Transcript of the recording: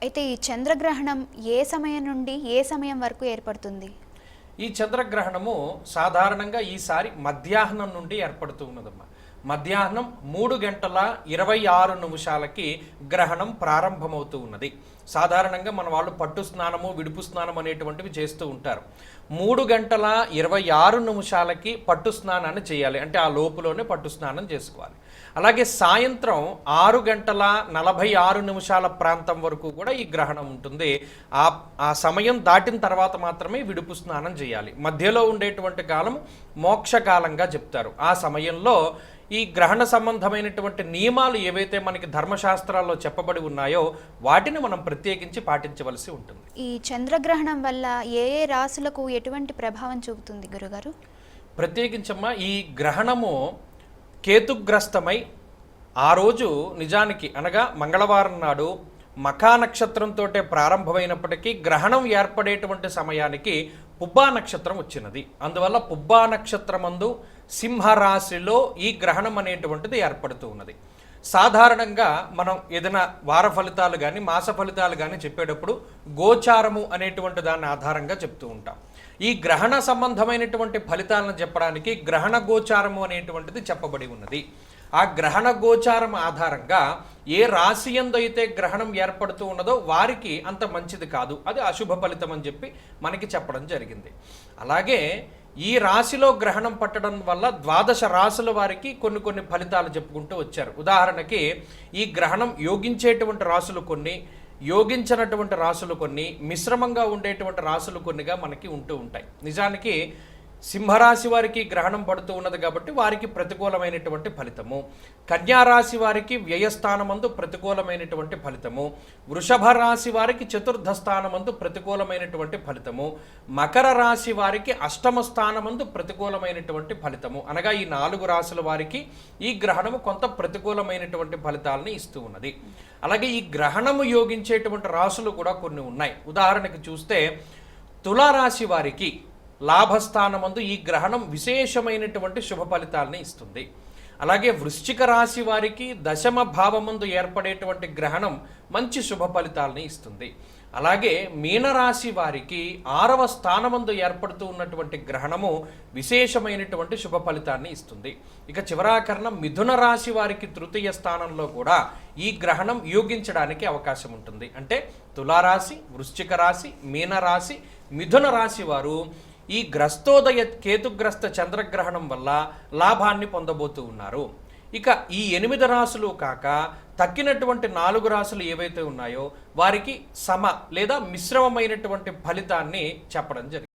అయితే ఈ చంద్రగ్రహణం ఏ సమయం నుండి ఏ సమయం వరకు ఏర్పడుతుంది? ఈ చంద్రగ్రహణము సాధారణంగా ఈసారి మధ్యాహ్నం నుండి ఏర్పడుతూ ఉన్నదమ్మా. మధ్యాహ్నం 3:26 గ్రహణం ప్రారంభమవుతూ ఉన్నది. సాధారణంగా మన వాళ్ళు పట్టు స్నానము విడుపు స్నానం అనేటువంటివి చేస్తూ ఉంటారు. 3:26 పట్టు స్నానాన్ని చేయాలి, అంటే ఆ లోపులోనే పట్టు స్నానం చేసుకోవాలి. అలాగే సాయంత్రం 6:46 ప్రాంతం వరకు కూడా ఈ గ్రహణం ఉంటుంది. ఆ సమయం దాటిన తర్వాత మాత్రమే విడుపు స్నానం చేయాలి. మధ్యలో ఉండేటువంటి కాలం మోక్షకాలంగా చెప్తారు. ఆ సమయంలో ఈ గ్రహణ సంబంధమైనటువంటి నియమాలు ఏవైతే మనకి ధర్మశాస్త్రాల్లో చెప్పబడి ఉన్నాయో వాటిని మనం ప్రత్యేకించి పాటించవలసి ఉంటుంది. ఈ చంద్రగ్రహణం వల్ల ఏ ఏ రాశులకు ఎటువంటి ప్రభావం చూపుతుంది గురుగారు? ప్రత్యేకించమ్మా, ఈ గ్రహణము కేతుగ్రస్తమై ఆ రోజు నిజానికి అనగా మంగళవారం నాడు మఖా నక్షత్రంతో ప్రారంభమైనప్పటికీ గ్రహణం ఏర్పడేటువంటి సమయానికి పుబ్బా నక్షత్రం వచ్చినది. అందువల్ల పుబ్బా నక్షత్రమందు సింహరాశిలో ఈ గ్రహణం అనేటువంటిది ఏర్పడుతూ ఉన్నది. సాధారణంగా మనం ఏదైనా వార ఫలితాలు కానీ మాస ఫలితాలు కానీ చెప్పేటప్పుడు గోచారము అనేటువంటి దాన్ని ఆధారంగా చెప్తూ ఉంటాం. ఈ గ్రహణ సంబంధమైనటువంటి ఫలితాలను చెప్పడానికి గ్రహణ గోచారము అనేటువంటిది చెప్పబడి ఉన్నది. ఆ గ్రహణ గోచారం ఆధారంగా ఏ రాశి యందు అయితే గ్రహణం ఏర్పడుతూ ఉన్నదో వారికి అంత మంచిది కాదు, అది అశుభ ఫలితం అని చెప్పి మనకి చెప్పడం జరిగింది. అలాగే ఈ రాశిలో గ్రహణం పట్టడం వల్ల 12 రాశుల వారికి కొన్ని ఫలితాలు చెప్పుకుంటూ వచ్చారు. ఉదాహరణకి ఈ గ్రహణం యోగించేటువంటి రాశులు కొన్ని, యోగించినటువంటి రాశులు కొన్ని, మిశ్రమంగా ఉండేటువంటి రాశులు కొన్నిగా మనకి ఉంటూ ఉంటాయి. నిజానికి సింహరాశి వారికి గ్రహణం పడుతూ ఉన్నది కాబట్టి వారికి ప్రతికూలమైనటువంటి ఫలితము, కన్యారాశి వారికి వ్యయస్థానమందు ప్రతికూలమైనటువంటి ఫలితము, వృషభ రాశి వారికి చతుర్థ స్థానమందు ప్రతికూలమైనటువంటి ఫలితము, మకర రాశి వారికి అష్టమ స్థానమందు ప్రతికూలమైనటువంటి ఫలితము. అనగా ఈ 4 రాశుల వారికి ఈ గ్రహణము కొంత ప్రతికూలమైనటువంటి ఫలితాలని ఇస్తూ ఉన్నది. అలాగే ఈ గ్రహణము యోగించేటువంటి రాశులు కూడా కొన్ని ఉన్నాయి. ఉదాహరణకి చూస్తే తులారాశి వారికి లాభస్థానమందు ఈ గ్రహణం విశేషమైనటువంటి శుభ ఫలితాలని ఇస్తుంది. అలాగే వృశ్చిక రాశి వారికి దశమ భావమందు ఏర్పడేటువంటి గ్రహణం మంచి శుభ ఫలితాలని ఇస్తుంది. అలాగే మీనరాశి వారికి 6వ స్థానమందు ఏర్పడుతూ ఉన్నటువంటి గ్రహణము విశేషమైనటువంటి శుభ ఫలితాన్ని ఇస్తుంది. ఇక చివరాకరణ మిథున రాశి వారికి 3వ స్థానంలో కూడా ఈ గ్రహణం యోగించడానికి అవకాశం ఉంటుంది. అంటే తులారాశి, వృశ్చిక రాశి, మీనరాశి, మిథున రాశి వారు ఈ గ్రస్తోదయ కేతుగ్రస్త చంద్రగ్రహణం వల్ల లాభాన్ని పొందబోతూ ఉన్నారు. ఇక ఈ 8 రాశులు కాక తక్కినటువంటి 4 రాశులు ఏవైతే ఉన్నాయో వారికి సమ లేదా మిశ్రమమైనటువంటి ఫలితాన్ని చెప్పడం జరిగింది.